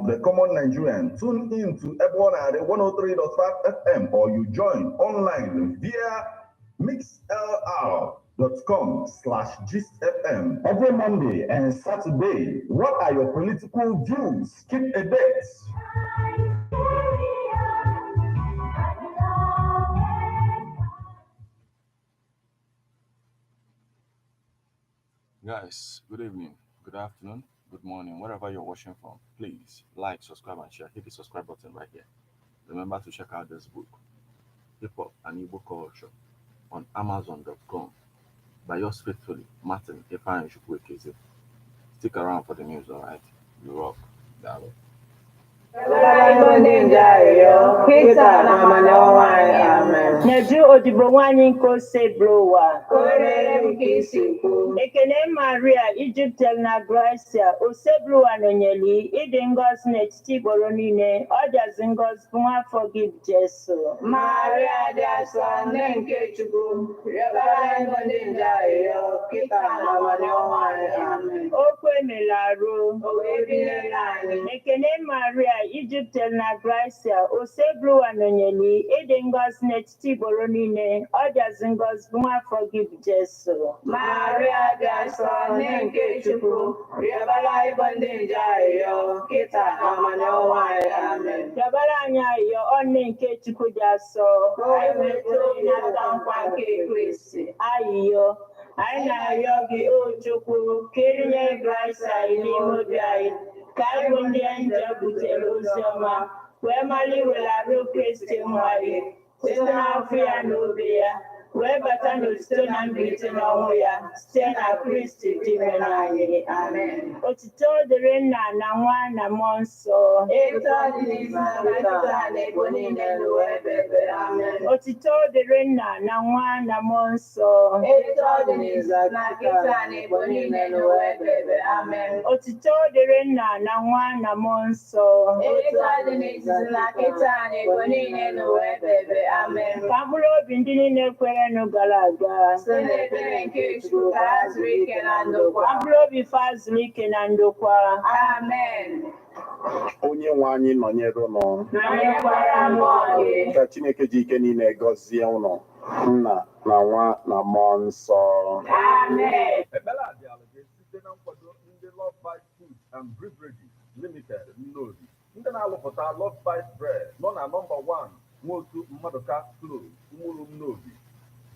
the common Nigerian, tune in to Ebonade 103.5 FM or you join online via mixlr.com/gistfm every Monday and Saturday. What are your political views? Keep a date. Guys, good evening, good afternoon, good morning, wherever you're watching from. Please like, subscribe, and share. Hit the subscribe button right here. Remember to check out this book, IPOB and Igbo Culture, on Amazon.com by yours faithfully, Martin N500bn. Stick around for the news, alright? You rock. Dialogue. Neju odibo nwanyi nko se blowa. Ekene Maria Egyptel na Gracia osebluwa nonyeli idi ngozi n'etiti gboro niile ọjazi ngozi bụ nwafọ gị bụ Jesu. Maria dị asọ nne nke Chukwu rịọbara ịgọ ndị nje arịrịọ kịta na abalị ọnwa anyị. Amen. Okwu emela arụ. O wee binyere anyị. Ekene Maria Egyptel na Gracia osebluwa nonyeli ịdị ngozi n'etiti gboro niile ọjazi ngozi bụ nwafọ gị bụ Jesu. Maria dị asọ nne nke Chukwu rịọbara ịgọ ndị nje arịrịọ kịta na abalị ọnwa anyị. Amen. Rịọbara anyị arịrịọ ọnne nke Chukwu dị asọ. Anyị nwetara ịnata nkwa nke Kristi. Ayịyọ anyị na-arịọ gị o Chukwu ka erinye Gracia anyị n'ime obi anyị ka anyị bụ ndị nje butere ozi ọma wee mara iwere arụ Kristi nwa gị site n'afọ ya na obi ya wee bata n'otito na mbilite n'ọnwụ ya site na Kristi dị ime anyị. Amen. Otito dịrị Nna na Nwa na Mmụọ Nsọ. Etu ọ dị n'isi na kịta na ebo niile n'ụwa ebe ebe. Amen. Otito dịrị Nna na Nwa na Mmụọ Nsọ. Etu ọ dị n'isi na kịta na ebo niile n'ụwa ebe ebe. Amen. Otito dịrị Nna na Nwa na Mmụọ Nsọ. Etu ọ dị n'isi na kịta na ebo niile n'ụwa ebe ebe. Amen. Ka mkpụrụ obi ndị niile kwerenụ gara aga site n'ekpere nke Chukwu ka ha zuru ike na ndokwa. ka mkpụrụ obi fa zuru ike na ndokwa. Amen. Onye nwe anyị nọnyere ụnụ. Nọnyekwara mmụọ gị. Ka Chineke ji ike niile gọzie ụnụ, Nna na Nwa na Mmụọ Nsọ. Amen. Ekpere a dị ala ga-esite na nkwado ndị Love Bite Foods and Beverages Limited Nnobi. Ndị na-alụpụta Love Bite Bread nọ na nọmba 1 Nwotu Mmadụka Close, Umuru Nnobi,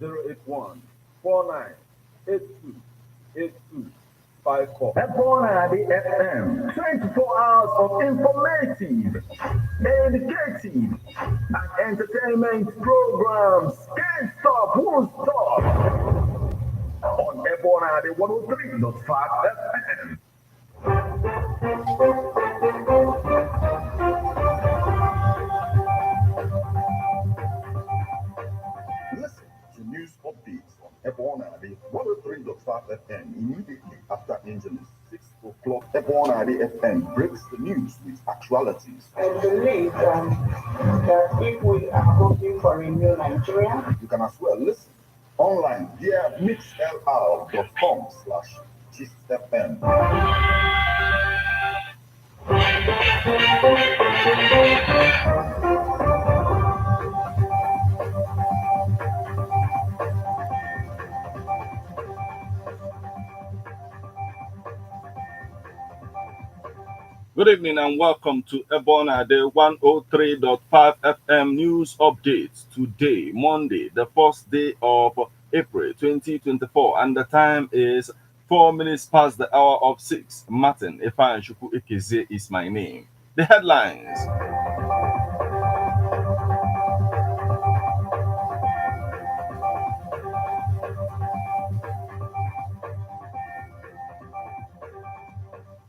081-4982-8254. Ebonade FM, 24 hours of informative, educative, and entertainment programs. Can't stop, won't stop. On Ebonade 103.5 FM. Listen to news updates on Ebonade 103.5 FM immediately after Angeles 6 o'clock. Ebonade FM breaks the news with actualities. I believe that if we are hoping for a new Nigeria, You can as well listen online via mixlr.com/gistfm. Good evening and welcome to Ebonade 103.5 FM News Updates. Today, Monday, the first day of April 2024, and the time is 4 minutes past the hour of 6. Martin N500bn is my name. The headlines.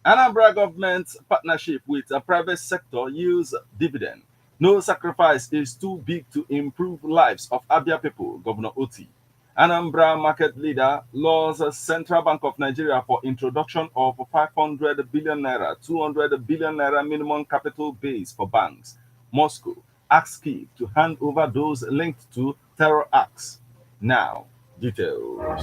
ANAMBRA government partnership with a private sector yields dividend. No sacrifice is too big to improve lives of Abia people, Governor Oti. ANAMBRA market leader laws Central Bank of Nigeria for introduction of 500 billion naira, 200 billion naira minimum capital base for banks. Moscow asks Kyiv to hand over those linked to terror acts. Now, details.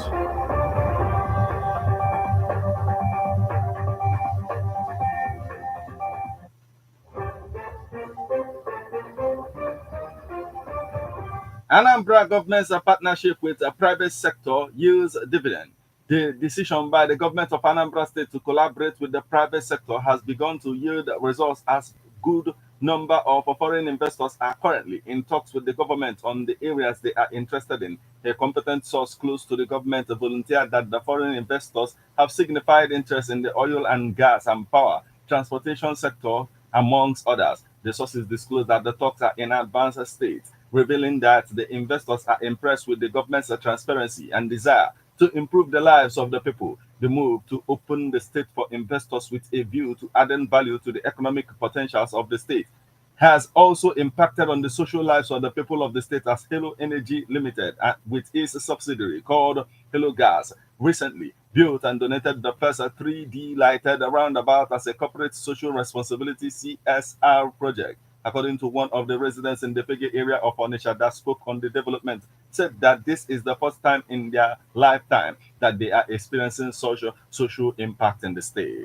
Anambra government's partnership with a private sector yields dividend. The decision by the government of Anambra State to collaborate with the private sector has begun to yield results as good number of foreign investors are currently in talks with the government on the areas they are interested in. A competent source close to the government volunteered that the foreign investors have signified interest in the oil and gas and power, transportation sector, amongst others. The sources disclosed that the talks are in advanced state, revealing that the investors are impressed with the government's transparency and desire to improve the lives of the people. The move to open the state for investors with a view to adding value to the economic potentials of the state has also impacted on the social lives of the people of the state, as Hello Energy Limited, with its subsidiary called Hello Gas, recently built and donated the first 3D lighted roundabout as a corporate social responsibility CSR project. According to one of the residents in the Pege area of Onitsha that spoke on the development, said that this is the first time in their lifetime that they are experiencing social impact in the state.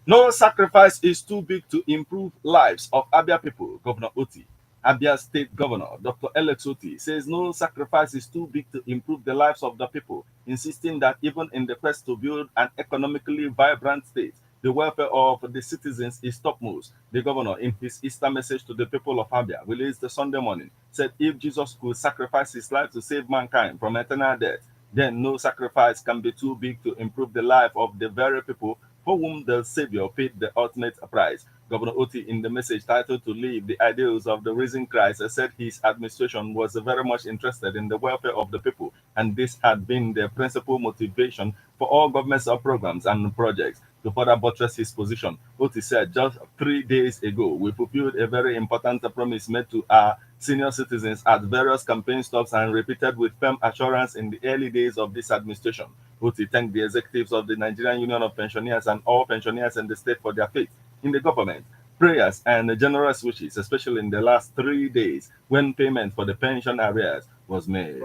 No sacrifice is too big to improve lives of Abia people, Governor Oti. Abia State Governor Dr. Alex Oti says no sacrifice is too big to improve the lives of the people, insisting that even in the quest to build an economically vibrant state, the welfare of the citizens is topmost. The governor, in his Easter message to the people of Abia, released the Sunday morning, said if Jesus could sacrifice his life to save mankind from eternal death, then no sacrifice can be too big to improve the life of the very people for whom the Savior paid the ultimate price. Governor Oti, in the message titled To Live the Ideals of the Risen Christ, said his administration was very much interested in the welfare of the people, and this had been the principal motivation for all government's programs and projects. To further buttress his position, Oti said, just 3 days ago, we fulfilled a very important promise made to our senior citizens at various campaign stops and repeated with firm assurance in the early days of this administration. Oti thanked the executives of the Nigerian Union of Pensioners and all pensioners in the state for their faith in the government, prayers, and generous wishes, especially in the last 3 days when payment for the pension arrears was made.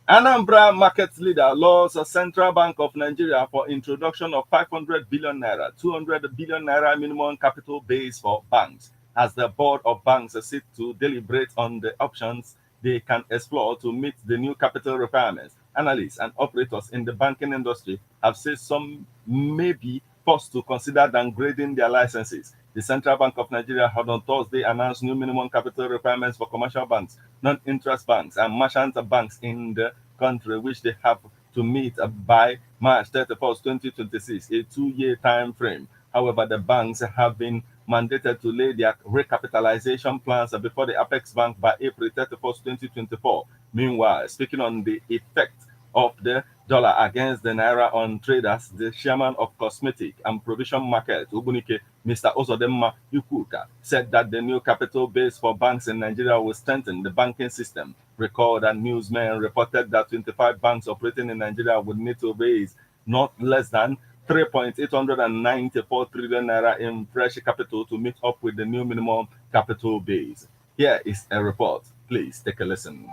Anambra market leader laws Central Bank of Nigeria for introduction of 500 billion naira, 200 billion naira minimum capital base for banks, as the board of banks sit to deliberate on the options they can explore to meet the new capital requirements. Analysts and operators in the banking industry have said some may be forced to consider downgrading their licenses. The Central Bank of Nigeria had on Thursday announced new minimum capital requirements for commercial banks, non-interest banks, and merchant banks in the country, which they have to meet by March 31st, 2026, a 2-year time frame. However, the banks have been mandated to lay their recapitalization plans before the Apex Bank by April 31st, 2024. Meanwhile, speaking on the effect of the dollar against the naira on traders, the chairman of cosmetic and provision market, Ubunike, Mr. Ozodemma Yukuka, said that the new capital base for banks in Nigeria will strengthen the banking system. Recall that newsmen reported that 25 banks operating in Nigeria would need to raise not less than 3.894 trillion naira in fresh capital to meet up with the new minimum capital base. Here is a report. Please take a listen.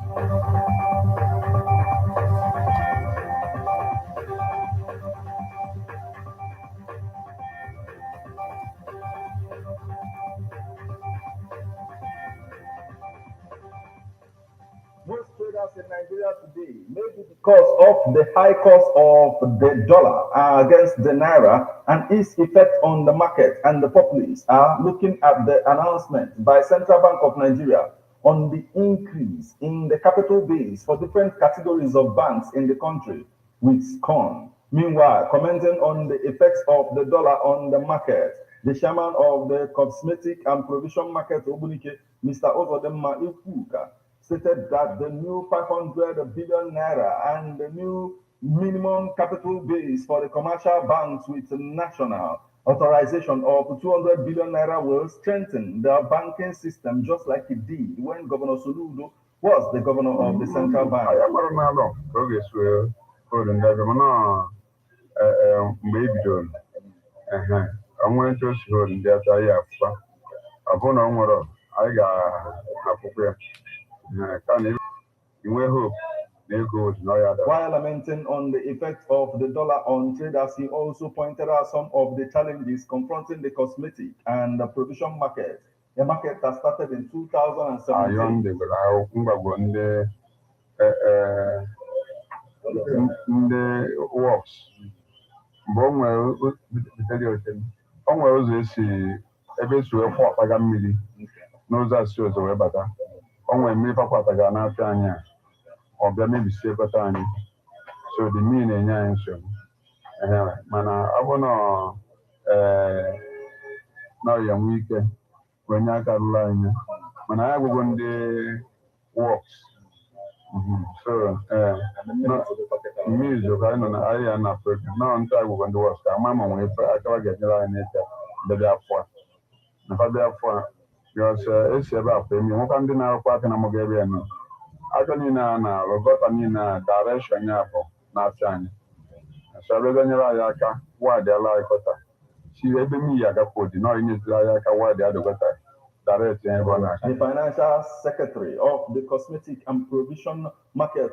Most traders in Nigeria today, maybe because of the high cost of the dollar against the naira and its effect on the market and the populace, are looking at the announcement by Central Bank of Nigeria on the increase in the capital base for different categories of banks in the country with scorn. Meanwhile, commenting on the effects of the dollar on the market, the chairman of the cosmetic and provision market, Obunike, Mr. Ozodemma Ikuka, stated that the new 500 billion naira and the new minimum capital base for the commercial banks with national authorization of 200 billion naira will strengthen the banking system, just like it did when Governor Soludo was the governor of the central bank. mgbe e bidoro onwe etu o si hụrụ ndị ọcha ya afụkwa ọ bụrụ na ọ nwere anyị ga-afụkwa ya ka na inwe hope na ego dị n'ọya dara. While lamenting on the effect of the dollar on traders, he also pointed out some of the challenges confronting the cosmetic and the provision market. The market that started in 2017. Ayọn debere akwụkwọ mgbagwo ndị works mgbe o nwere ụzọ esi ebe esi wee kwọ ọkpaga mmiri n'ụzọ asị ọzọ wee bata o nwere mmiri pakwataga n'afịa anyị a ọ bịa mebisie ekọta anyị so the mmiri na-enye anyị nsogbu mana ọ bụ na ọya nwee ike wee nye aka rụrụ anyị mana anyị agwụgwọ ndị works so mmiri zoro anyị nọ na ahịa na program na ntụ agwụgwọ ndị works ka ama ma nwee akawa ga-enyere anyị n'ịcha ndebe afọ a na fabia afọ a bịọs esi ebe afọ emi nwekwa ndị na-arụkwa aka na mụga ebe ya nọ aka niile a na-arụ gọta niile a direction ya bụ n'afịa anyị so ebe nyere anyị aka wadị ala anyị kọta si ebe mmiri agakwa odi na ọnyeziri anyị aka wadị adụgọta direct ebe ọ na-aka. The Financial Secretary of the Cosmetic and Provision Market,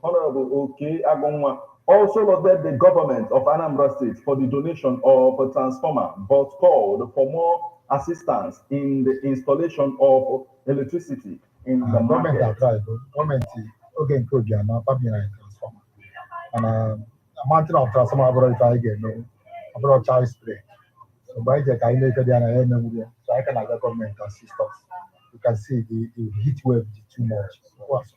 Honorable Oke Agonwa, also lauded the government of Anambra State for the donation of a transformer, but called for more assistance in the installation of electricity in the market. Government again could be an transformer. And a mountain of transformer abroad again, abroad child spray. So by the kind of so I can have the government assist us. You can see the heat wave is too much.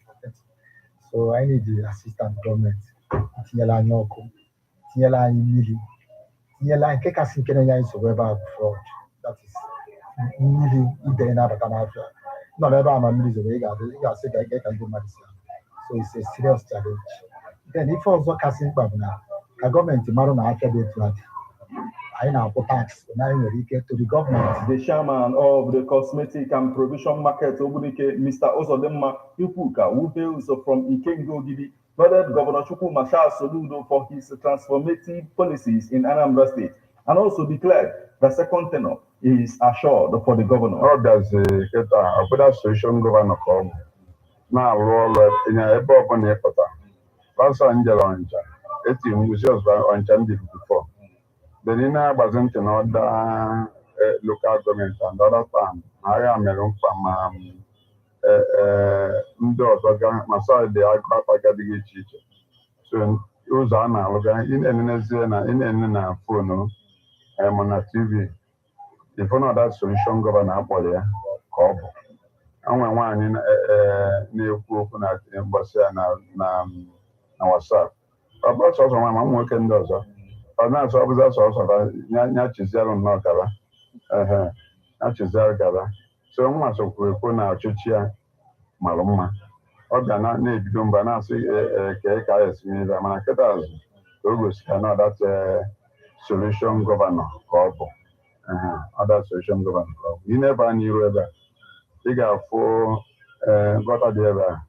So I need the assistant government. Tiela Nyoko, Tiela Mili, Tiela Kekasin Kenya is weba fraud. That is Mili Idena Batanafia. Not ever I'm a military, you say I can do medicine. So it's a serious challenge. Then if also casting Babna, a government tomorrow after the flood. I now put tax to the government. The chairman of the Cosmetic and Provision Market, Mr. Ozodema Ipuka, who hails from Ikengo Gidi, lauded Governor Chukwu Mashal Soludo for his transformative policies in Anambra State, and also declared the second tenure is assured for the governor. How does the solution governor come? Now, roll in a above on the Epota. Pastor Angela Oncha, 18 museums on Chandy before. The Nina wasn't in other local government and other farm. I am a from Masai, the Agua teacher. So, it was in any phone, I'm on a TV. If you know that solution, Governor Apolia, Cobb. And when one in near Open at Embassy na WhatsApp. About also, I'm working those. Na so ọbụza sọsọ nya chizere nnọọ na chizere gara so nwa sokwu ekwu na ọchịchị ya mara mma ọ ga na-ebido mba na-asị ka ya esi mmiri mana nkịta azụ ka o gosika na that solution governor ka ọ bụ other solution governor ka ọ bụ ị na-ebe anya iru ebe a ị ga-afụ gọta dị ebe a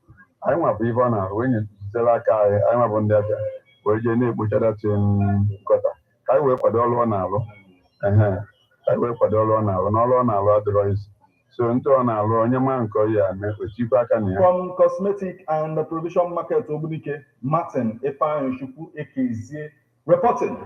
anyị nwabụ ibe ọ na-arụ wee nyezere aka anyị nwabụ ndị abịa wee jee na-ekpochadati nkọta ka anyị wee kwado ọrụ ọ na-alụ ka anyị wee kwado ọrụ ọ na-alụ n'ọrụ ọ na-alụ adịrọ isi so ntụ ọ na-alụ onye maa nke ọ ya eme ochikwa aka na ya. From Cosmetic and the Provision Market Ogbunike, Martin Ifeanyi Ekezie reporting.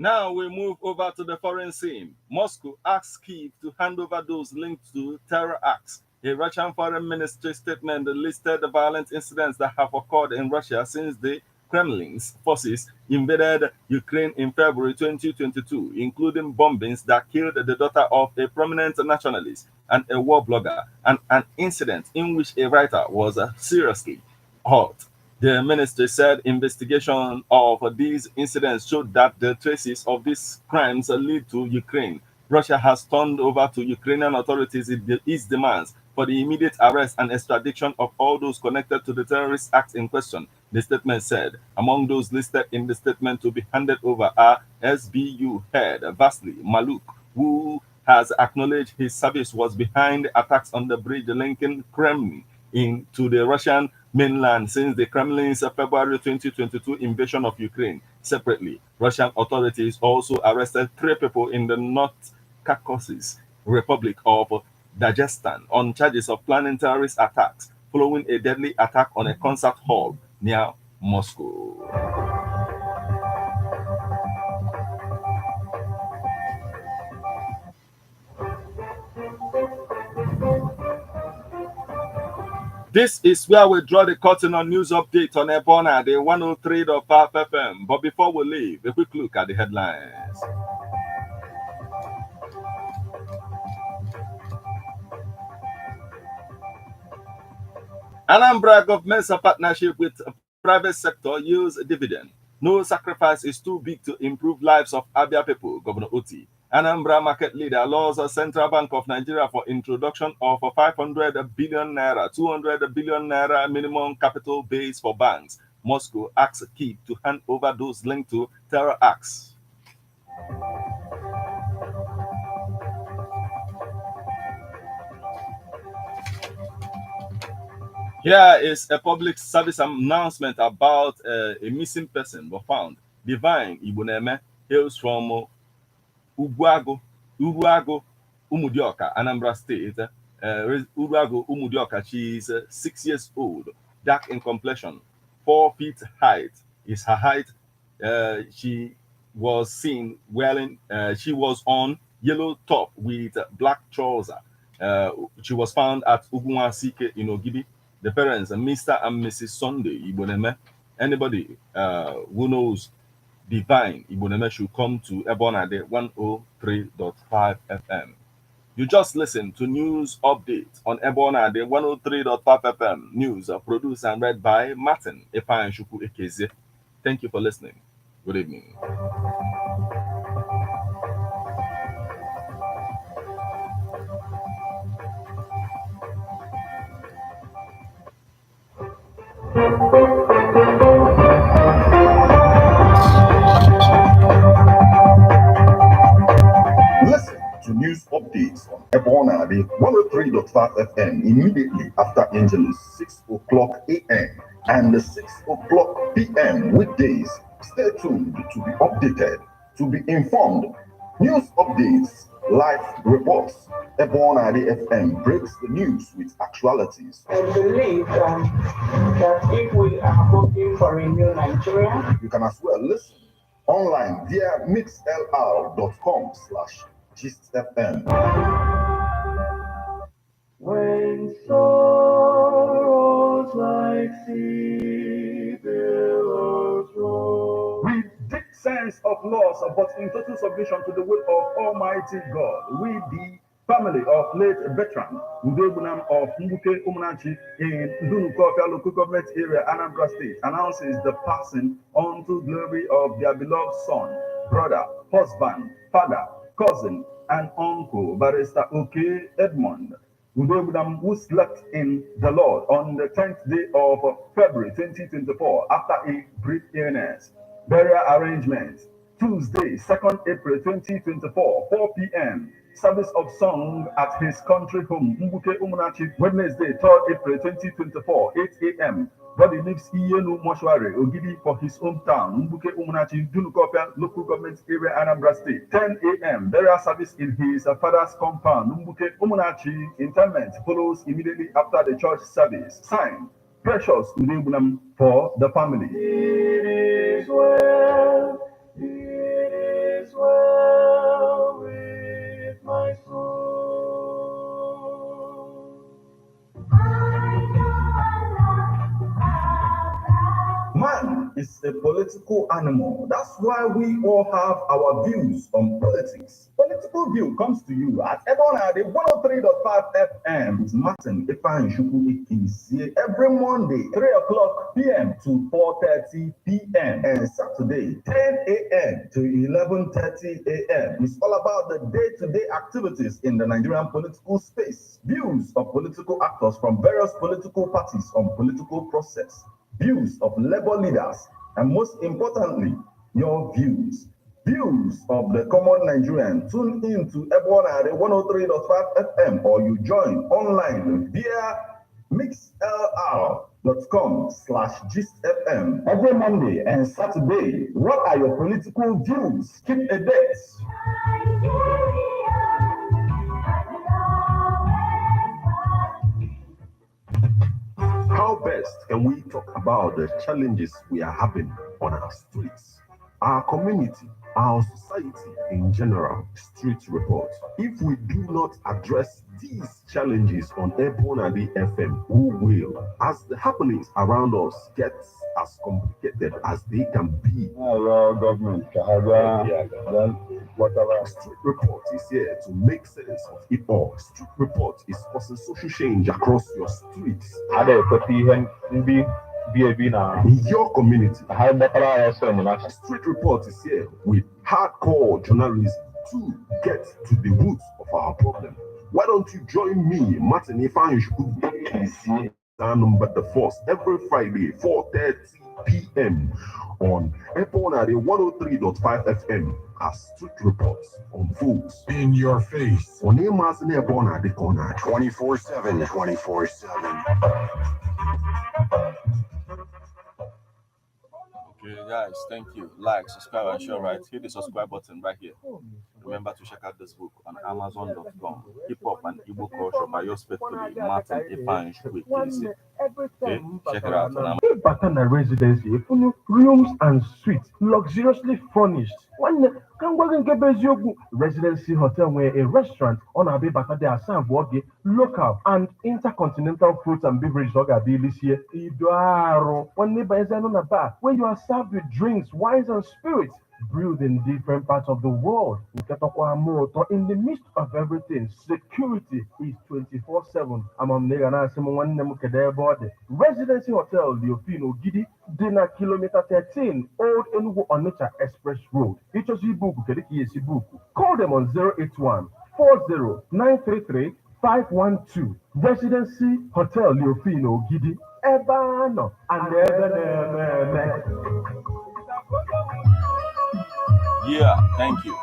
Now we move over to the foreign scene. Moscow asks Kyiv to hand over those linked to terror acts. A Russian foreign ministry statement listed the violent incidents that have occurred in Russia since the Kremlin's forces invaded Ukraine in February 2022, including bombings that killed the daughter of a prominent nationalist and a war blogger, and an incident in which a writer was seriously hurt. The ministry said investigation of these incidents showed that the traces of these crimes lead to Ukraine Russia has turned over to Ukrainian authorities its demands for the immediate arrest and extradition of all those connected to the terrorist acts in question, the statement said. Among those listed in the statement to be handed over are SBU head Vasily Maluk, who has acknowledged his service was behind attacks on the bridge linking Kremlin into the Russian mainland since the Kremlin's February 2022 invasion of Ukraine. Separately, Russian authorities also arrested 3 people in the North Caucasus Republic of Dagestan on charges of planning terrorist attacks following a deadly attack on a concert hall near Moscow. This is where we draw the curtain on news update on Ebona, the 103.5 FM. But before we leave, a quick look at the headlines. Anambra government's partnership with private sector yields dividend. No sacrifice is too big to improve lives of Abia people, Governor Oti. Anambra market leader laws Central Bank of Nigeria for introduction of 500 billion naira, 200 billion naira minimum capital base for banks. Moscow asks Kyiv to hand over those linked to terror acts. Here is a public service announcement about a missing person but found. Divine Ibuneme hails from Uruago, Umudioka, Anambra State. Uruago, Umudioka, she is 6 years old, dark in complexion, 4 feet height is her height. She was seen wearing, she was on yellow top with black trouser. She was found at Ugunwasike in Ogibi. The parents, Mr. and Mrs. Sunday Iboneme. Anybody who knows Divine Iboneme should come to Ebonade 103.5 FM. You just listened to news update on Ebonade 103.5 FM. News produced and read by Martin Epan Shuku Ekeze. Thank you for listening. Good evening. Listen to news updates on Ebona, the 103.5 FM immediately after Angelus, 6 o'clock a.m. and 6 o'clock p.m. weekdays. Stay tuned to be updated, to be informed. News updates, live reports. Ebona, the FM breaks the news with actualities. I believe that if we are hoping for a new Nigeria, You can as well listen online via mixlr.com/gistfm. when sorrows like sea billows roll. With deep sense of loss, but in total submission to the will of Almighty God, we the family of late veteran Ndebunam of Mbuke Umunachi in Dunukofia local government area, Anambra State, announces the passing unto glory of their beloved son, brother, husband, father, cousin, and uncle, Barrister Oke Edmond Ndebunam, who slept in the Lord on the 10th day of February 2024 after a brief illness. Burial arrangements Tuesday, 2nd April 2024, 4 p.m. Service of song at his country home, Mbuke Umunachi. Wednesday, 3rd April 2024, 8 a.m. Body leaves Iyenu Mortuary, Ogidi, for his hometown, Mbuke Umunachi, Dunukopia, local government area, Anambra State. 10 a.m. Burial service in his father's compound, Mbuke Umunachi. Interment follows immediately after the church service. Signed, Precious Udebunam for the family. It is well with my soul. Man is a a political animal. That's why we all have our views on politics. Political View comes to you at Ebonade 103.5 FM with Martin Ifeanyi every Monday, 3 o'clock p.m. to 4:30 p.m. and Saturday, 10 a.m. to 11:30 a.m. It's all about the day-to-day activities in the Nigerian political space. Views of political actors from various political parties on political process. Views of labor leaders, and most importantly, your views. Views of the common Nigerian. Tune in to Ebonade 103.5 FM or you join online via mixlr.com/gistfm every Monday and Saturday. What are your political views? Keep a date. How best can we talk about the challenges we are having on our streets, our community, our society in general? Street report. If we do not address these challenges on Ebonade FM, who will? As the happenings around us get as complicated as they can be. Government, whatever. Street report is here to make sense of it all. Street report is causing social change across your streets. In your community. Street report is here with hardcore journalism to get to the roots of our problem. Why don't you join me, Martin Ifeanyi, number the first every Friday, 4:30 p.m. on Ebonade 103.5 FM as Street Reports unfolds In your face. on Emas Ebonade corner 24/7, 24/7. Okay, guys, thank you. Like, subscribe, and share. Right, hit the subscribe button right here. Remember to check out this book on Amazon.com. Hip Hop and Igbo Culture by yours faithfully, Martin Ifeanyi. Okay, check it out on Batana residency, rooms and suites, luxuriously furnished. One Residency Hotel where a restaurant on a bata de asan local and intercontinental fruits and beverages this year. One neighbor is on a bar where you are served with drinks, wines and spirits brewed in different parts of the world. In the midst of everything, security is 24/7. Residency Hotel Leofino Gidi, Dinner Kilometer 13, Old Enugu Onitsha Express Road. Call them on 081 40 933 512. Residency Hotel Leofino Gidi, Ebano and Yeah, thank you.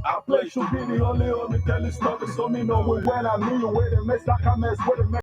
I play should be the only telling stories, so me know when I mean you where the mess like I mess with the